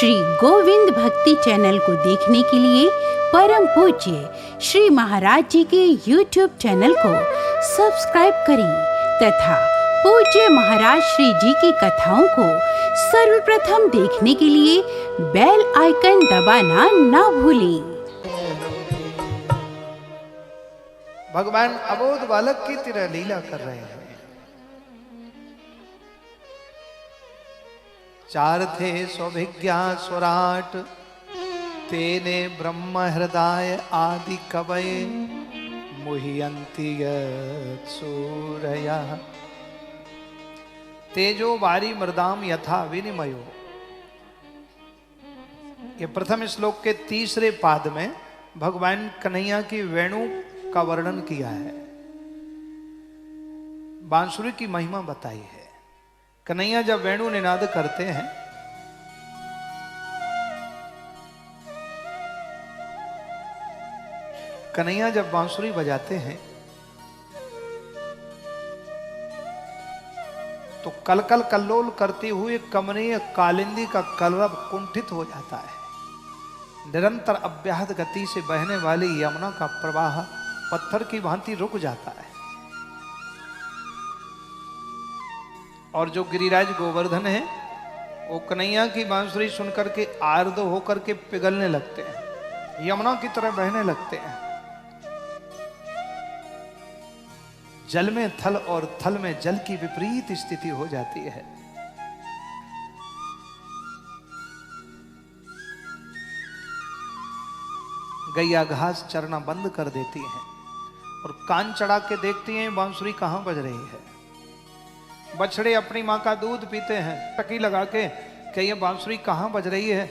श्री गोविंद भक्ति चैनल को देखने के लिए परम पूज्य श्री महाराज जी के YouTube चैनल को सब्सक्राइब करें तथा पूज्य महाराज श्री जी की कथाओं को सर्वप्रथम देखने के लिए बेल आइकन दबाना ना भूलें। भगवान अबोध बालक की तरह लीला कर रहे हैं। चार थे स्वभिज्ञा स्वराट, तेने ब्रह्म हृदय आदि कवये, मुह्यन्ति सूरया। तेजो वारी मृदाम यथा विनिमयो। ये प्रथम श्लोक के तीसरे पाद में भगवान कन्हैया की वेणु का वर्णन किया है, बांसुरी की महिमा बताई है। कन्हैया जब वेणु निनाद करते हैं कन्हैया जब बांसुरी बजाते हैं तो कलकल कल्लोल करती हुई कमनीय कालिंदी का कलरव कुंठित हो जाता है। निरंतर अव्याहत गति से बहने वाली यमुना का प्रवाह पत्थर की भांति रुक जाता है और जो गिरिराज गोवर्धन है वो कन्हैया की बांसुरी सुनकर के आर्द होकर के पिघलने लगते हैं, यमुना की तरह बहने लगते हैं। जल में थल और थल में जल की विपरीत स्थिति हो जाती है। गैया घास चरना बंद कर देती हैं और कान चढ़ा के देखती हैं बांसुरी कहां बज रही है। बछड़े अपनी माँ का दूध पीते हैं, टकी लगा के कि ये बांसुरी कहाँ बज रही है।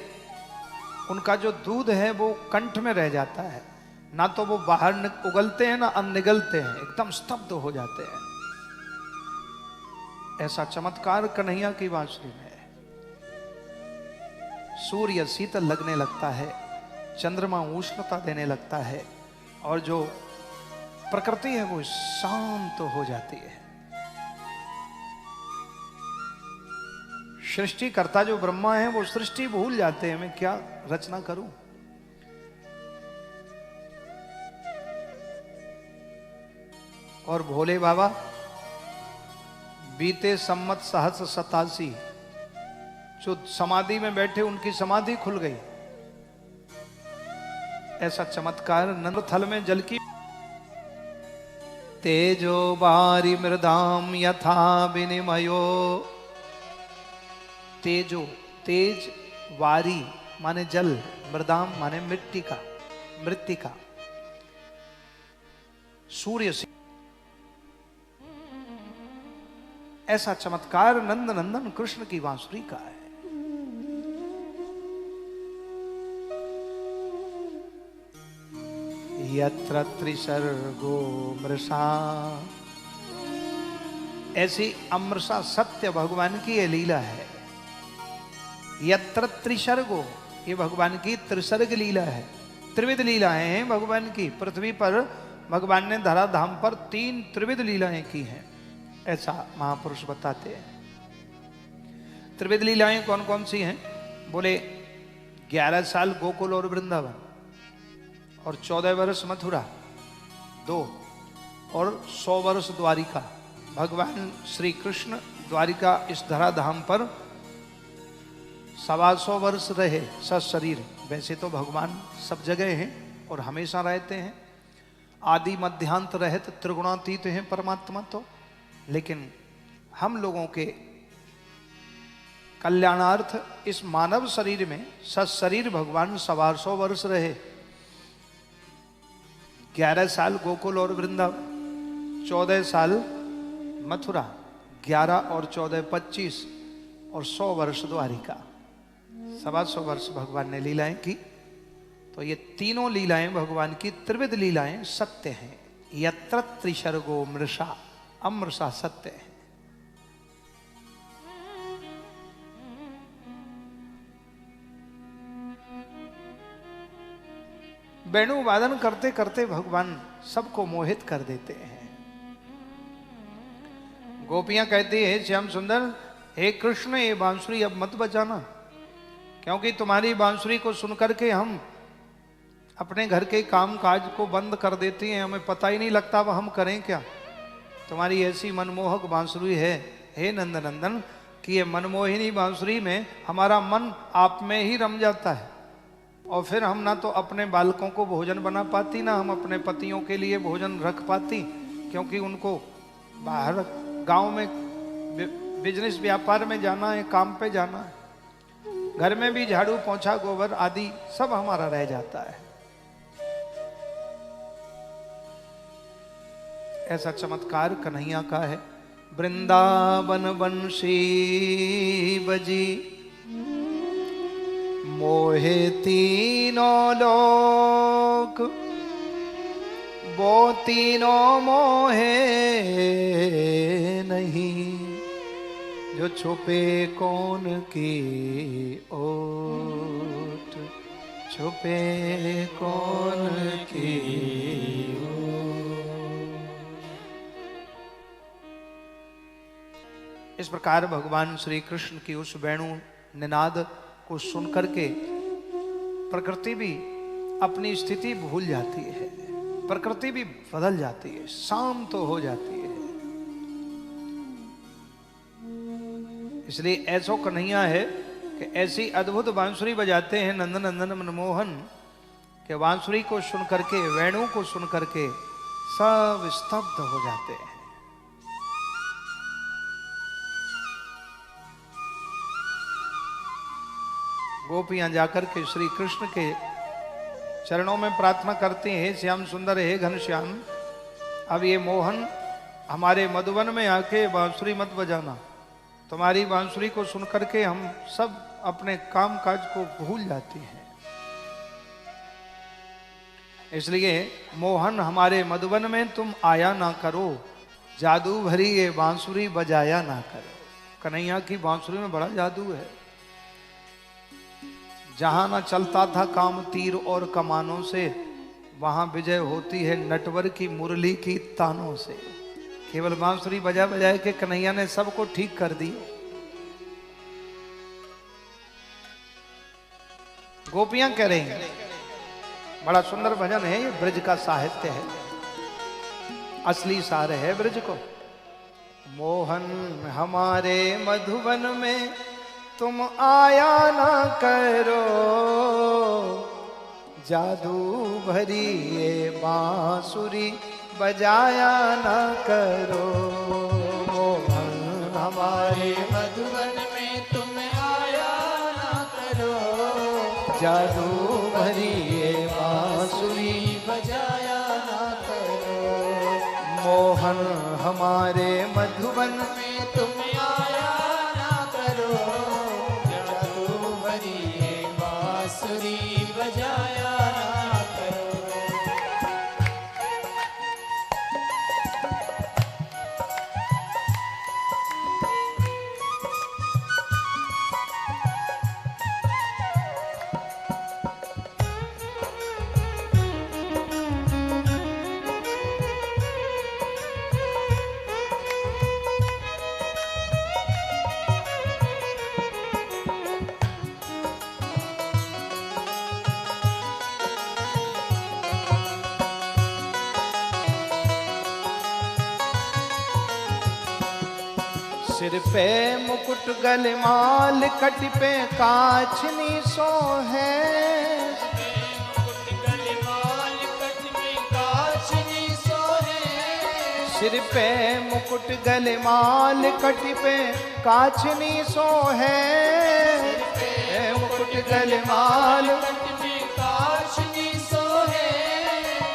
उनका जो दूध है वो कंठ में रह जाता है, ना तो वो बाहर उगलते हैं ना निगलते हैं, एकदम स्तब्ध हो जाते हैं। ऐसा चमत्कार कन्हैया की बांसुरी में है। सूर्य शीतल लगने लगता है, चंद्रमा उष्णता देने लगता है और जो प्रकृति है वो शांत हो जाती है। सृष्टिकर्ता जो ब्रह्मा है वो सृष्टि भूल जाते हैं, मैं क्या रचना करूं। और भोले बाबा बीते सम्मत 787 जो समाधि में बैठे उनकी समाधि खुल गई। ऐसा चमत्कार नंदथल में जल की। तेजो बारी मृदाम यथा विनिमयो। तेजो, तेज वारी माने जल, मृदाम माने मिट्टी का, मृत्तिका। सूर्य से ऐसा चमत्कार नंद नंदन कृष्ण की बांसुरी का है। यत्र त्रिसर्गो मृषा। ऐसी अमृषा सत्य भगवान की ये लीला है। यत्र त्रिसर्गो, ये भगवान की त्रिसर्ग लीला है। त्रिविध लीलाएं हैं भगवान की। पृथ्वी पर भगवान ने धराधाम पर 3 त्रिविध लीलाएं की हैं, ऐसा महापुरुष बताते हैं। त्रिविध लीलाएं कौन कौन सी हैं? बोले 11 साल गोकुल और वृंदावन, और 14 वर्ष मथुरा 2, और 100 वर्ष द्वारिका। भगवान श्री कृष्ण द्वारिका इस धराधाम पर 125 वर्ष रहे सशरीर। वैसे तो भगवान सब जगह हैं और हमेशा रहते हैं, आदि मध्यांत रहत त्रिगुणातीत हैं परमात्मा तो। लेकिन हम लोगों के कल्याणार्थ इस मानव शरीर में सशरीर भगवान 125 वर्ष रहे। 11 साल गोकुल और वृंदावन, 14 साल मथुरा, 11 और 14 25, और 100 वर्ष द्वारिका। 125 वर्ष भगवान ने लीलाएं की। तो ये तीनों लीलाएं भगवान की त्रिविध लीलाएं सत्य हैं। यत्र त्रिसर्गो मृषा, अमृषा सत्य है। वेणु वादन करते करते भगवान सबको मोहित कर देते हैं। गोपियां कहती है श्याम सुंदर, हे कृष्ण ये बांसुरी अब मत बजाना, क्योंकि तुम्हारी बांसुरी को सुनकर के हम अपने घर के काम काज को बंद कर देते हैं, हमें पता ही नहीं लगता वह हम करें क्या। तुम्हारी ऐसी मनमोहक बांसुरी है हे नंदनंदन कि ये मनमोहिनी बांसुरी में हमारा मन आप में ही रम जाता है। और फिर हम ना तो अपने बालकों को भोजन बना पाती, ना हम अपने पतियों के लिए भोजन रख पाती, क्योंकि उनको बाहर गांव में बिजनेस व्यापार में जाना है, काम पे जाना है। घर में भी झाड़ू पोंछा गोबर आदि सब हमारा रह जाता है। ऐसा चमत्कार कन्हैया का है। वृंदावन बंशी बजी मोहे तीनों लोक, वो तीनों मोहे नहीं, जो छुपे कौन की ओट, छुपे कौन की ओट। इस प्रकार भगवान श्री कृष्ण की उस वेणु निनाद को सुनकर के प्रकृति भी अपनी स्थिति भूल जाती है, प्रकृति भी बदल जाती है, शांत तो हो जाती है। इसलिए ऐसो कन्हैया है कि ऐसी अद्भुत बांसुरी बजाते हैं नंदनंदन मनमोहन कि बांसुरी को सुन करके, वेणु को सुन करके सब स्तब्ध हो जाते हैं। गोपियां जाकर के श्री कृष्ण के चरणों में प्रार्थना करती हैं, श्याम सुंदर हे घनश्याम, अब ये मोहन हमारे मधुवन में आके बांसुरी मत बजाना। तुम्हारी बांसुरी को सुन करके हम सब अपने काम काज को भूल जाते हैं, इसलिए मोहन हमारे मधुवन में तुम आया ना करो, जादू भरी ये बांसुरी बजाया ना करो। कन्हैया की बांसुरी में बड़ा जादू है। जहां ना चलता था काम तीर और कमानों से, वहां विजय होती है नटवर की मुरली की तानों से। केवल बांसुरी बजा बजाए के कन्हैया ने सबको ठीक कर दी। गोपियां कह रही हैं, बड़ा सुंदर भजन है ये, ब्रज का साहित्य है, असली सार है ब्रज को। मोहन हमारे मधुबन में तुम आया ना करो, जादू भरी ये बांसुरी बजाया ना करो। मोहन हमारे मधुबन में तुम आया ना करो, जादू भरी ये बांसुरी बजाया ना करो। मोहन हमारे मधुबन में तुम आया ना करो, जादू भरी ये बांसुरी बजाया ना करो। सिर पे मुकुट गलमाल कट पे काछनी सो है, सिर पे मुकुट गलमाल कट पे काछनी सो है, मुकुट गलमाल कट पे काछनी सो है।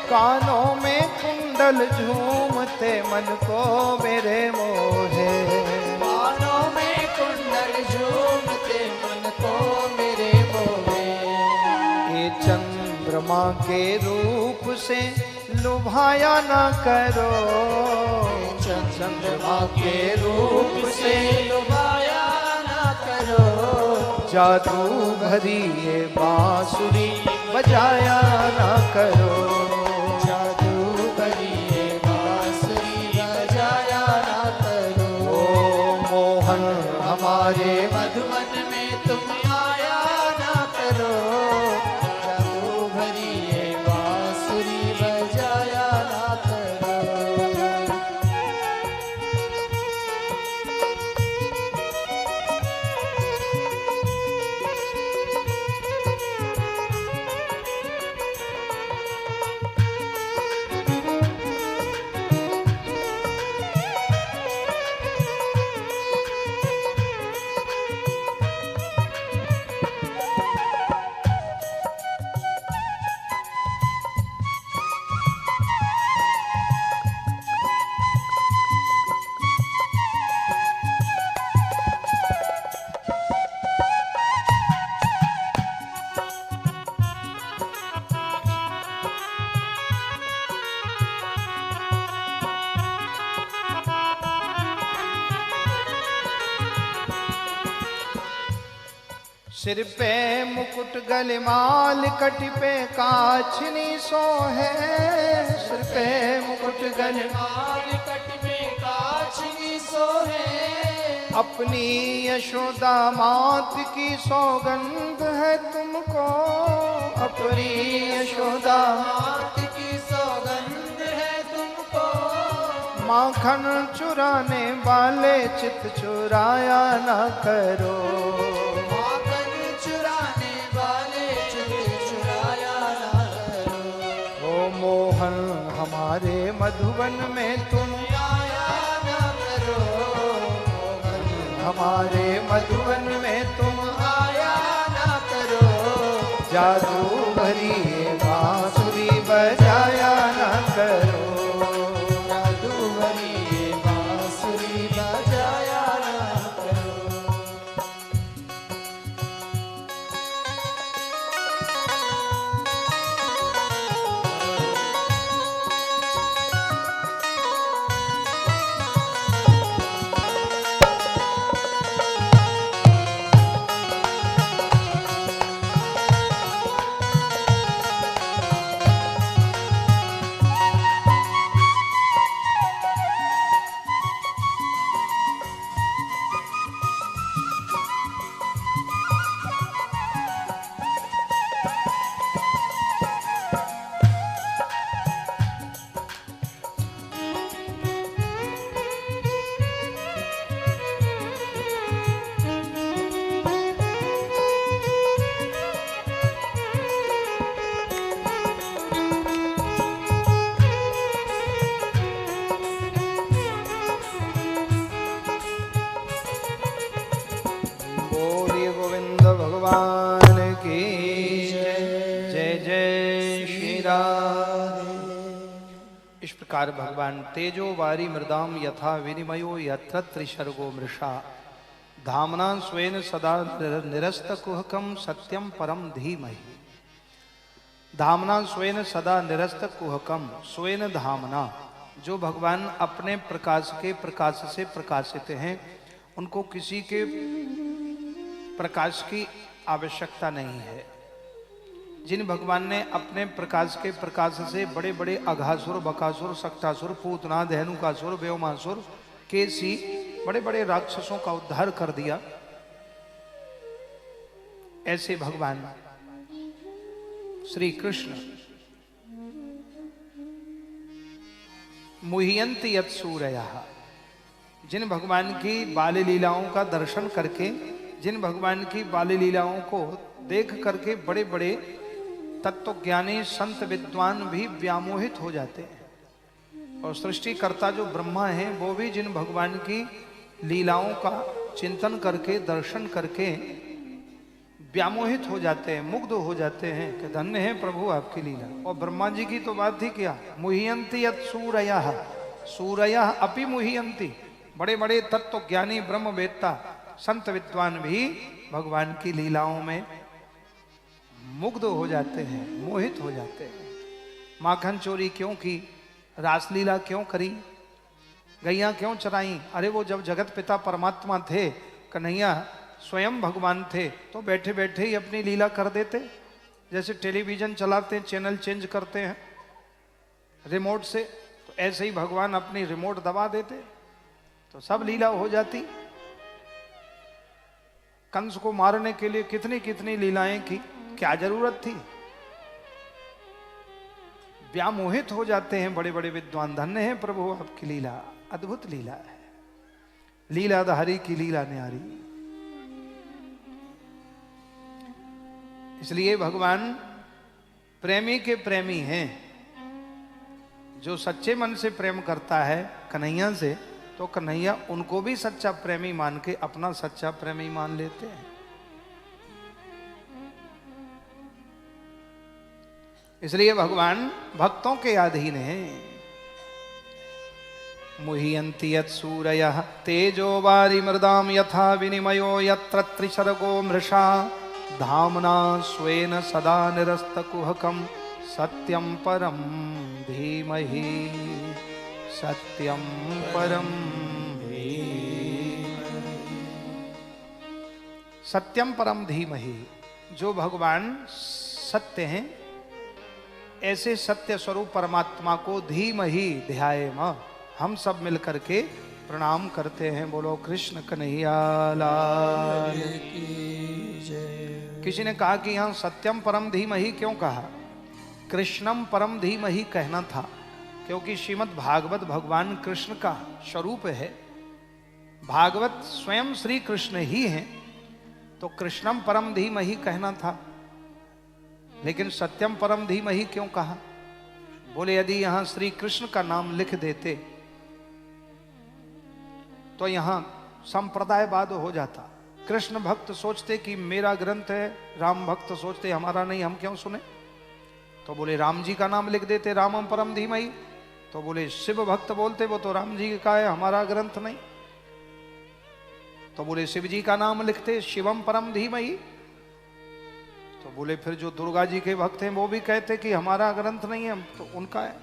कानों में कुंडल झूमते मन को मेरे मोहे, कानों में कुंडल झूमते मन को मेरे मोहे। ये चंद्रमा के रूप से लुभाया ना करो, चंद्रमा के रूप से लुभाया ना करो। जादू भरी ये बांसुरी बजाया ना करो, जादू भरी ये बांसुरी बजाया ना करो। ओ मोहन हमारे मधुबन में तुम आया सिर पे मुकुट गले माल कट पे काछनी सोहे। सिर पे मुकुट गले माल कट पे काछनी सोहे। अपनी यशोदा मात की सौगंध है तुमको। अपनी यशोदा मात की सौगंध है तुमको। माखन चुराने वाले चित चुराया न करो। माखन चुराने वाले चित चुराया न करो। ओ मोहन हमारे मधुबन में तुम आया न करो। हमारे मधुबन में तुम आया न करो। जादू भरी ये बांसुरी बजाया न करो। जादू भरी ये बांसुरी बजाया न करो। बोलिए गोविंद भगवान की जय। जय जय श्री राम। इस प्रकार भगवान तेजो वारी मृदाम यथा विनिमयो यत्र त्रिशर्गो मृषा धामना स्वेन सदा निरस्त कुहकम सत्यम परम धीमहि। धामना स्वेन सदा निरस्त कुहकम। स्वेन धामना, जो भगवान अपने प्रकाश के प्रकाश से प्रकाशित हैं, उनको किसी के प्रकाश की आवश्यकता नहीं है। जिन भगवान ने अपने प्रकाश के प्रकाश से बड़े बड़े अघासुर, बकासुर, सक्टासुर, पूतना, धेनुकासुर, व्योमासुर, केसी, बड़े बड़े राक्षसों का उद्धार कर दिया, ऐसे भगवान श्री कृष्ण मुह्यन्ति यत् सूरयः, जिन भगवान की बाल लीलाओं का दर्शन करके, जिन भगवान की बाल लीलाओं को देख करके बड़े बड़े तत्वज्ञानी संत विद्वान भी व्यामोहित हो जाते हैं। और सृष्टिकर्ता जो ब्रह्मा हैं, वो भी जिन भगवान की लीलाओं का चिंतन करके, दर्शन करके व्यामोहित हो जाते हैं, मुग्ध हो जाते हैं कि धन्य है प्रभु आपकी लीला। और ब्रह्मा जी की तो बात ही क्या, मुह्यन्ति यत् सूरयः, सूरयः अपि मुह्यन्ति। बड़े बड़े तत्वज्ञानी ब्रह्मवेत्ता संत विद्वान भी भगवान की लीलाओं में मुग्ध हो जाते हैं, मोहित हो जाते हैं। माखन चोरी क्यों की, रासलीला क्यों करी, गैया क्यों चराई? अरे वो जब जगत पिता परमात्मा थे, कन्हैया स्वयं भगवान थे, तो बैठे बैठे ही अपनी लीला कर देते। जैसे टेलीविजन चलाते हैं, चैनल चेंज करते हैं रिमोट से, तो ऐसे ही भगवान अपनी रिमोट दबा देते तो सब लीला हो जाती। कंस को मारने के लिए कितनी कितनी लीलाएं की, क्या जरूरत थी? व्यामोहित हो जाते हैं बड़े बड़े विद्वान। धन्य है प्रभु आपकी लीला, अद्भुत लीला है। लीलाधारी की लीला न्यारी। इसलिए भगवान प्रेमी के प्रेमी हैं। जो सच्चे मन से प्रेम करता है कन्हैया से, तो कन्हैया उनको भी सच्चा प्रेमी मान के अपना सच्चा प्रेमी मान लेते हैं। इसलिए भगवान भक्तों के अधीन हैं। मुह्यन्ति यत् सूरयः तेजो वारि मृदाम यथा विनिमयो यत्र त्रिशर्गो मृषा धाम्ना स्वेन सदा निरस्तकुहकं सत्यं परं धीमहि। सत्यं परं धीमहि। सत्यम परम धीमहि, जो भगवान सत्य हैं, ऐसे सत्य स्वरूप परमात्मा को धीमहि ध्यायेम, हम सब मिलकर के प्रणाम करते हैं। बोलो कृष्ण कन्हैया लाल की जय। किसी ने कहा कि यहाँ सत्यम परम धीमहि क्यों कहा? कृष्णम परम धीमहि कहना था, क्योंकि श्रीमद् भागवत भगवान कृष्ण का स्वरूप है। भागवत स्वयं श्री कृष्ण ही हैं, तो कृष्णम परम धीमहि कहना था। लेकिन सत्यम परम धीमहि क्यों कहा? बोले यदि यहां श्री कृष्ण का नाम लिख देते तो यहां संप्रदायवाद हो जाता। कृष्ण भक्त सोचते कि मेरा ग्रंथ है, राम भक्त सोचते हमारा नहीं, हम क्यों सुने। तो बोले राम जी का नाम लिख देते, रामम परम धीमहि। तो बोले शिव भक्त बोलते वो तो राम जी का है, हमारा ग्रंथ नहीं। तो बोले शिव जी का नाम लिखते, शिवम परम धीमहि। तो बोले फिर जो दुर्गा जी के भक्त हैं वो भी कहते कि हमारा ग्रंथ नहीं है, तो उनका है।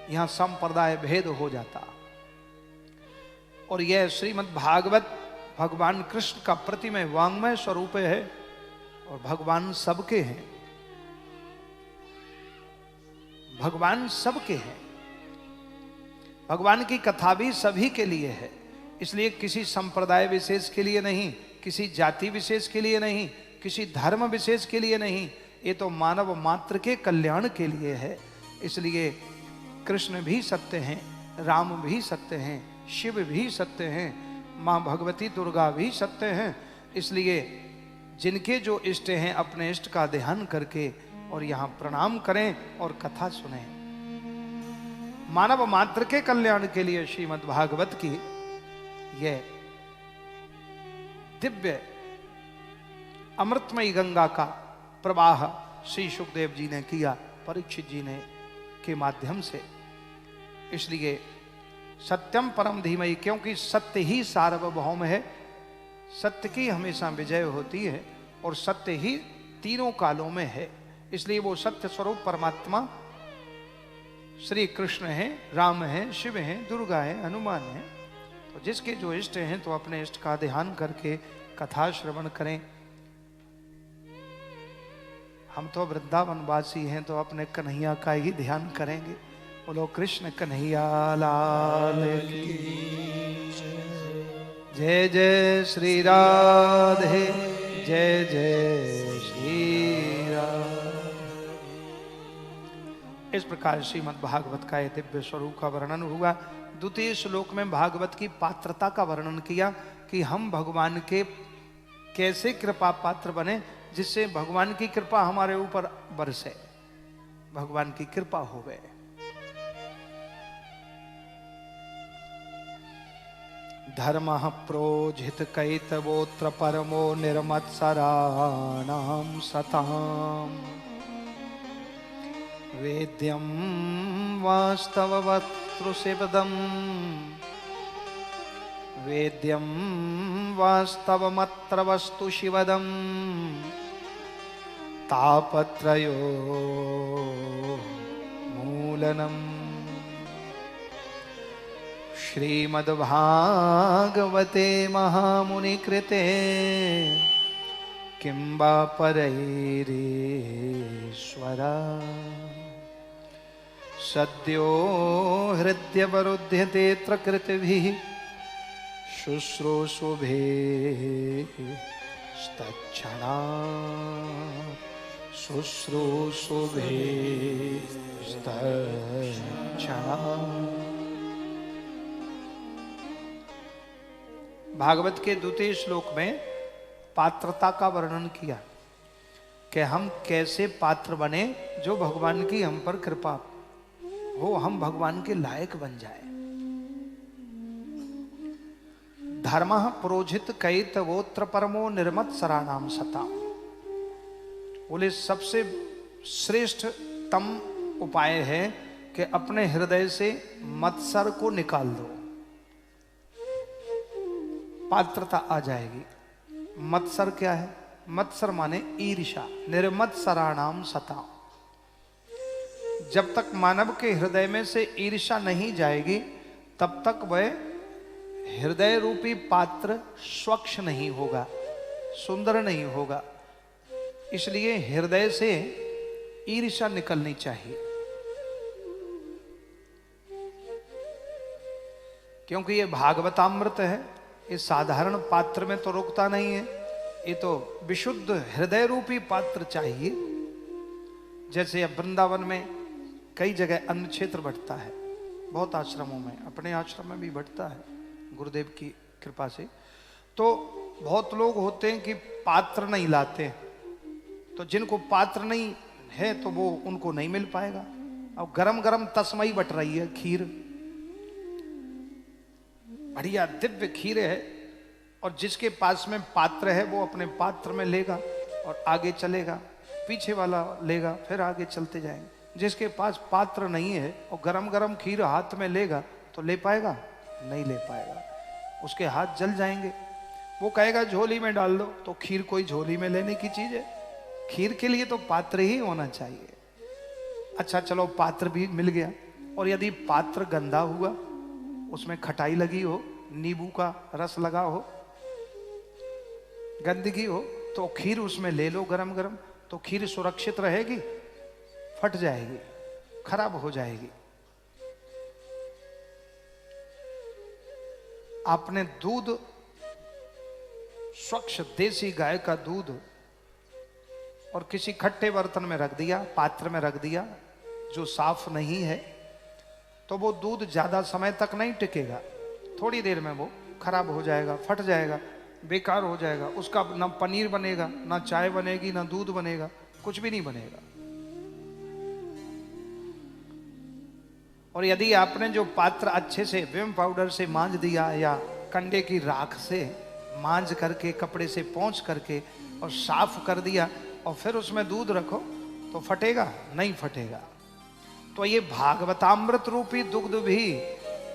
यहां संप्रदाय भेद हो जाता। और यह श्रीमद् भागवत भगवान कृष्ण का प्रतिमय वांग्मय स्वरूप है, और भगवान सबके हैं, भगवान सबके हैं। भगवान की कथा भी सभी के लिए है, इसलिए किसी संप्रदाय विशेष के लिए नहीं, किसी जाति विशेष के लिए नहीं, किसी धर्म विशेष के लिए नहीं, ये तो मानव मात्र के कल्याण के लिए है। इसलिए कृष्ण भी सत्य हैं, राम भी सत्य हैं, शिव भी सत्य हैं, माँ भगवती दुर्गा भी सत्य हैं। इसलिए जिनके जो इष्ट हैं अपने इष्ट का ध्यान करके और यहाँ प्रणाम करें और कथा सुने। मानव मात्र के कल्याण के लिए श्रीमद् भागवत की यह दिव्य अमृतमयी गंगा का प्रवाह श्री सुखदेव जी ने किया, परीक्षित जी ने के माध्यम से। इसलिए सत्यम परम धीमहि, क्योंकि सत्य ही सार्वभौम है, सत्य की हमेशा विजय होती है और सत्य ही तीनों कालों में है। इसलिए वो सत्य स्वरूप परमात्मा श्री कृष्ण हैं, राम हैं, शिव हैं, दुर्गा हैं, हनुमान हैं। तो जिसके जो इष्ट हैं तो अपने इष्ट का ध्यान करके कथा श्रवण करें। हम तो वृंदावन वासी हैं तो अपने कन्हैया का ही ध्यान करेंगे। बोलो कृष्ण कन्हैया लाल की जय। जय श्री राधे, जय जय श्री राधे। इस प्रकार श्रीमद् भागवत का यह दिव्य स्वरूप का वर्णन हुआ। द्वितीय श्लोक में भागवत की पात्रता का वर्णन किया कि हम भगवान के कैसे कृपा पात्र बने, जिससे भगवान की कृपा हमारे ऊपर बरसे, भगवान की कृपा हो गए। धर्म प्रोजित कैतवोत्र परमो निर्मत्सराणां सताम् वेद्यं वास्तववत्रुशिवदम् वेद्यं वास्तवमत्र वस्तु शिवदम् तापत्रयो मूलनम्। श्रीमद्भागवते महामुनिकृते किं वा परैरीश्वरा सद्यो हृद्यवरुध्यतेऽत्र कृतभिः शुश्रूषुभिस्तच्छणात् शुश्रूषुभिस्तच्छणात्। भागवत के द्वितीय श्लोक में पात्रता का वर्णन किया कि हम कैसे पात्र बने, जो भगवान की हम पर कृपा हो, हम भगवान के लायक बन जाए। धर्म प्रोजित कैतवोत्र परमो निर्मत्सराणां सताम्। बोले सबसे श्रेष्ठतम उपाय है कि अपने हृदय से मत्सर को निकाल दो, पात्रता आ जाएगी। मत्सर क्या है? मत्सर माने ईर्षा। निर्मत्सराणाम सताम्। जब तक मानव के हृदय में से ईर्षा नहीं जाएगी तब तक वह हृदय रूपी पात्र स्वच्छ नहीं होगा, सुंदर नहीं होगा। इसलिए हृदय से ईर्ष्या निकलनी चाहिए, क्योंकि ये भागवतामृत है, ये साधारण पात्र में तो रुकता नहीं है, ये तो विशुद्ध हृदय रूपी पात्र चाहिए। जैसे अब वृंदावन में कई जगह अन्न क्षेत्र बंटता है, बहुत आश्रमों में, अपने आश्रम में भी बंटता है गुरुदेव की कृपा से। तो बहुत लोग होते हैं कि पात्र नहीं लाते, तो जिनको पात्र नहीं है तो वो उनको नहीं मिल पाएगा। अब गरम गरम तस्मई बट रही है, खीर बढ़िया दिव्य खीर है, और जिसके पास में पात्र है वो अपने पात्र में लेगा और आगे चलेगा, पीछे वाला लेगा, फिर आगे चलते जाएंगे। जिसके पास पात्र नहीं है और गरम गरम खीर हाथ में लेगा तो ले पाएगा? नहीं ले पाएगा, उसके हाथ जल जाएंगे। वो कहेगा झोली में डाल दो, तो खीर कोई झोली में लेने की चीज है? खीर के लिए तो पात्र ही होना चाहिए। अच्छा चलो पात्र भी मिल गया, और यदि पात्र गंदा हुआ, उसमें खटाई लगी हो, नींबू का रस लगा हो, गंदगी हो, तो खीर उसमें ले लो गरम गरम, तो खीर सुरक्षित रहेगी? फट जाएगी, खराब हो जाएगी। आपने दूध, स्वच्छ देसी गाय का दूध और किसी खट्टे बर्तन में रख दिया, पात्र में रख दिया जो साफ नहीं है, तो वो दूध ज्यादा समय तक नहीं टिकेगा, थोड़ी देर में वो खराब हो जाएगा, फट जाएगा, बेकार हो जाएगा। उसका ना पनीर बनेगा, ना चाय बनेगी, ना दूध बनेगा, कुछ भी नहीं बनेगा। और यदि आपने जो पात्र अच्छे से विम पाउडर से मांज दिया या कंडे की राख से मांज करके, कपड़े से पोंछ करके और साफ कर दिया, और फिर उसमें दूध रखो, तो फटेगा? नहीं फटेगा। तो ये भागवतामृत रूपी दुग्ध भी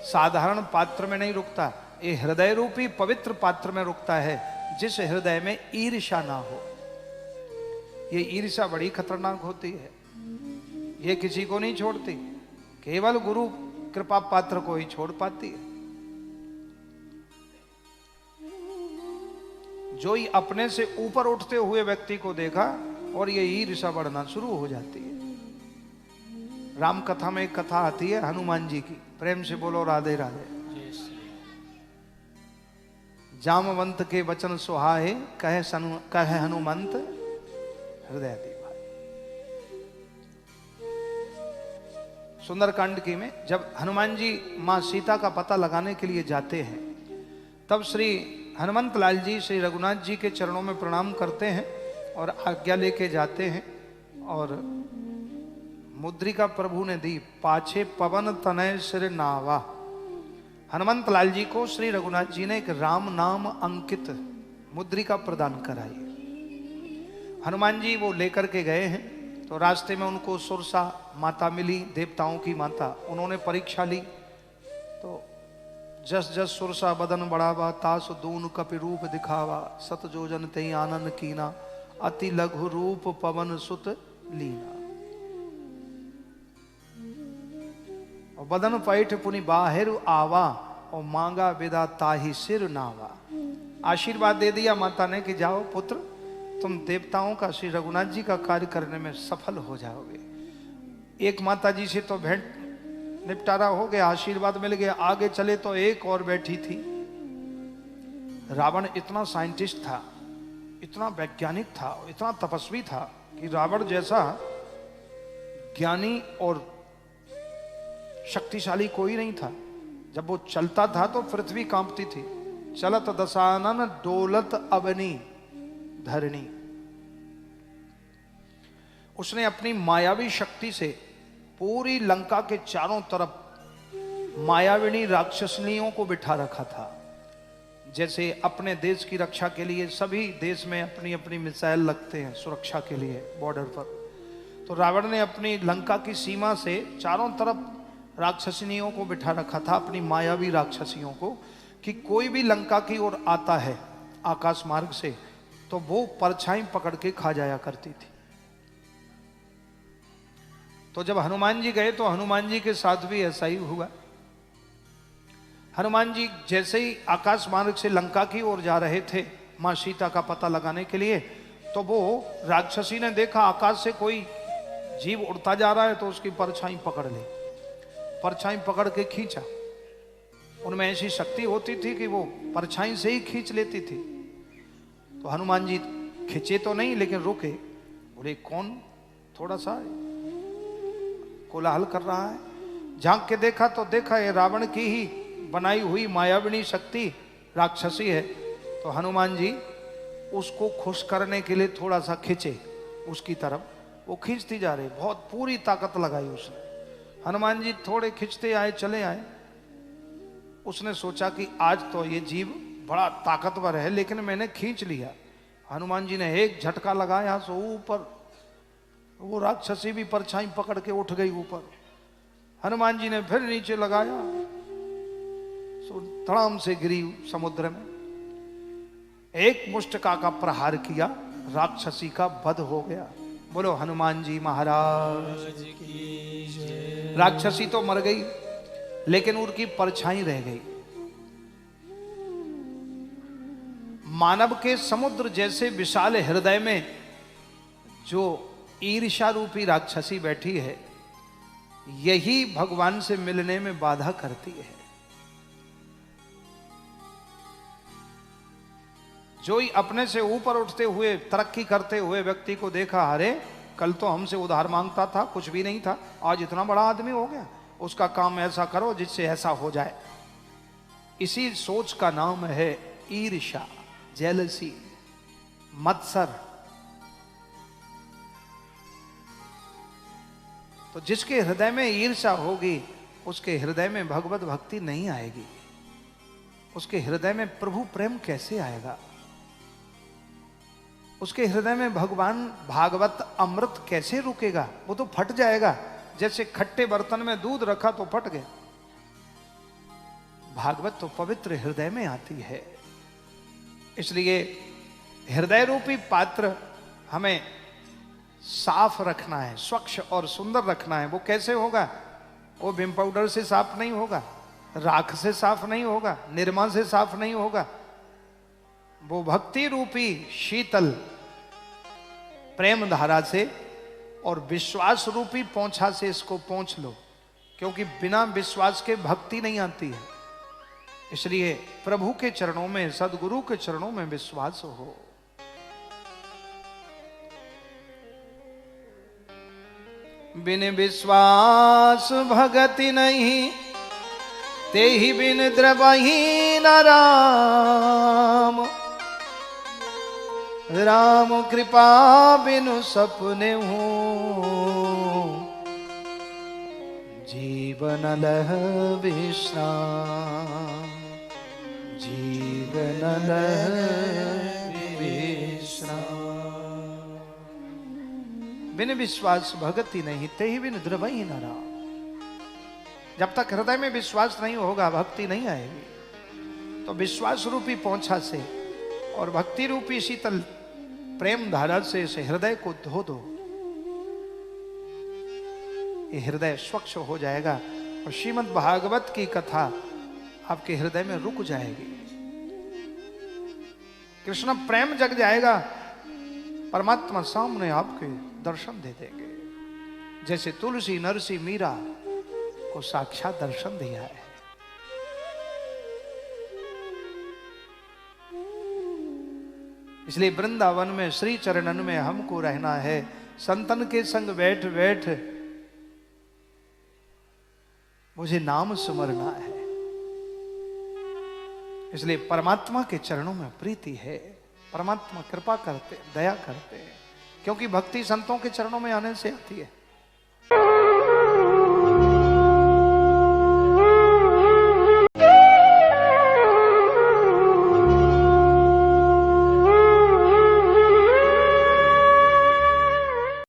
साधारण पात्र में नहीं रुकता, ये हृदय रूपी पवित्र पात्र में रुकता है, जिस हृदय में ईर्ष्या ना हो। ये ईर्ष्या बड़ी खतरनाक होती है, ये किसी को नहीं छोड़ती, केवल गुरु कृपा पात्र को ही छोड़ पाती है। जो ही अपने से ऊपर उठते हुए व्यक्ति को देखा और ये ईर्ष्या बढ़ना शुरू हो जाती है। राम कथा में एक कथा आती है हनुमान जी की, प्रेम से बोलो राधे राधे। जामवंत के वचन सुहाए, कहे हनुमंत हृदय दीवाए। सुंदरकांड की में जब हनुमान जी मां सीता का पता लगाने के लिए जाते हैं, तब श्री हनुमंत लाल जी श्री रघुनाथ जी के चरणों में प्रणाम करते हैं और आज्ञा लेके जाते हैं। और मुद्रिका प्रभु ने दी, पाछे पवन तनय सिर नावा। हनुमंत लाल जी को श्री रघुनाथ जी ने एक राम नाम अंकित मुद्रिका प्रदान कराई। हनुमान जी वो लेकर के गए हैं, तो रास्ते में उनको सुरसा माता मिली, देवताओं की माता। उन्होंने परीक्षा ली, तो जस जस सुरसा बदन बढ़ावा, तास दून कपि रूप दिखावा, सत जोजन ते आनंद कीना, अति लघु रूप पवन सुत लीना। और बदन पैठ पुनि बाहिर आवा, और मांगा विदा ताही सिर नावा। आशीर्वाद दे दिया माता ने कि जाओ पुत्र, तुम देवताओं का, श्री रघुनाथ जी का कार्य करने में सफल हो जाओगे। एक माता जी से तो भेंट निपटारा हो गया, आशीर्वाद मिल गया। आगे चले तो एक और बैठी थी। रावण इतना साइंटिस्ट था, इतना वैज्ञानिक था, इतना तपस्वी था कि रावण जैसा ज्ञानी और शक्तिशाली कोई नहीं था। जब वो चलता था तो पृथ्वी कांपती थी। चलत दशानन डोलत अवनी धरणी। उसने अपनी मायावी शक्ति से पूरी लंका के चारों तरफ मायाविनी राक्षसनियों को बिठा रखा था। जैसे अपने देश की रक्षा के लिए सभी देश में अपनी अपनी मिसाइल लगते हैं सुरक्षा के लिए बॉर्डर पर, तो रावण ने अपनी लंका की सीमा से चारों तरफ राक्षसनियों को बिठा रखा था, अपनी मायावी राक्षसियों को, कि कोई भी लंका की ओर आता है आकाश मार्ग से तो वो परछाई पकड़ के खा जाया करती थी। तो जब हनुमान जी गए तो हनुमान जी के साथ भी ऐसा ही हुआ। हनुमान जी जैसे ही आकाश मार्ग से लंका की ओर जा रहे थे, माँ सीता का पता लगाने के लिए। तो वो राक्षसी ने देखा आकाश से कोई जीव उड़ता जा रहा है, तो उसकी परछाई पकड़ ली, परछाई पकड़ के खींचा। उनमें ऐसी शक्ति होती थी कि वो परछाई से ही खींच लेती थी। तो हनुमान जी खींचे तो नहीं, लेकिन रुके, बोले कौन थोड़ा सा कोलाहल कर रहा है। झांक के देखा तो देखा ये रावण की ही बनाई हुई मायाविनी शक्ति राक्षसी है। तो हनुमान जी उसको खुश करने के लिए थोड़ा सा खींचे उसकी तरफ, वो खींचती जा रही, बहुत पूरी ताकत लगाई उसने। हनुमान जी थोड़े खींचते आए, चले आए। उसने सोचा कि आज तो ये जीव बड़ा ताकतवर है, लेकिन मैंने खींच लिया। हनुमान जी ने एक झटका लगाया सो ऊपर वो राक्षसी भी परछाई पकड़ के उठ गई ऊपर। हनुमान जी ने फिर नीचे लगाया, सो धड़ाम से गिरी समुद्र में। एक मुष्टिका का प्रहार किया, राक्षसी का वध हो गया। बोलो हनुमान जी महाराज की। राक्षसी तो मर गई, लेकिन उनकी परछाई रह गई। मानव के समुद्र जैसे विशाल हृदय में जो ईर्ष्या रूपी राक्षसी बैठी है, यही भगवान से मिलने में बाधा करती है। जो ही अपने से ऊपर उठते हुए तरक्की करते हुए व्यक्ति को देखा, अरे कल तो हमसे उधार मांगता था, कुछ भी नहीं था, आज इतना बड़ा आदमी हो गया, उसका काम ऐसा करो जिससे ऐसा हो जाए। इसी सोच का नाम है ईर्ष्या, जेलसी, मत्सर। तो जिसके हृदय में ईर्ष्या होगी, उसके हृदय में भगवत भक्ति नहीं आएगी, उसके हृदय में प्रभु प्रेम कैसे आएगा, उसके हृदय में भगवान भागवत अमृत कैसे रुकेगा, वो तो फट जाएगा। जैसे खट्टे बर्तन में दूध रखा तो फट गया। भागवत तो पवित्र हृदय में आती है। इसलिए हृदय रूपी पात्र हमें साफ रखना है, स्वच्छ और सुंदर रखना है। वो कैसे होगा? वो विम पाउडर से साफ नहीं होगा, राख से साफ नहीं होगा, निरमा से साफ नहीं होगा। वो भक्ति रूपी शीतल प्रेम धारा से और विश्वास रूपी पोंछा से इसको पोंछ लो, क्योंकि बिना विश्वास के भक्ति नहीं आती है। इसलिए प्रभु के चरणों में, सदगुरु के चरणों में विश्वास हो। बिन विश्वास भगति नहीं, ते ही बिन द्रवही न राम। राम कृपा बिनु सपने हूँ, जीवन लह विश्राम। जीवन लह विश्राम। बिन विश्वास भगति नहीं, ते ही बिन द्रवही न राम। जब तक हृदय में विश्वास नहीं होगा, भक्ति नहीं आएगी। तो विश्वास रूपी पोंछा से और भक्ति रूपी शीतल प्रेम धारा से इस हृदय को धो दो। ये हृदय स्वच्छ हो जाएगा और श्रीमद् भागवत की कथा आपके हृदय में रुक जाएगी। कृष्ण प्रेम जग जाएगा, परमात्मा सामने आपके दर्शन दे देंगे, जैसे तुलसी नरसी मीरा को साक्षात दर्शन दिया है। इसलिए वृंदावन में श्री चरणन में हमको रहना है। संतन के संग बैठ बैठ मुझे नाम सुमरना है। इसलिए परमात्मा के चरणों में प्रीति है। परमात्मा कृपा करते, दया करते हैं, क्योंकि भक्ति संतों के चरणों में आने से आती है।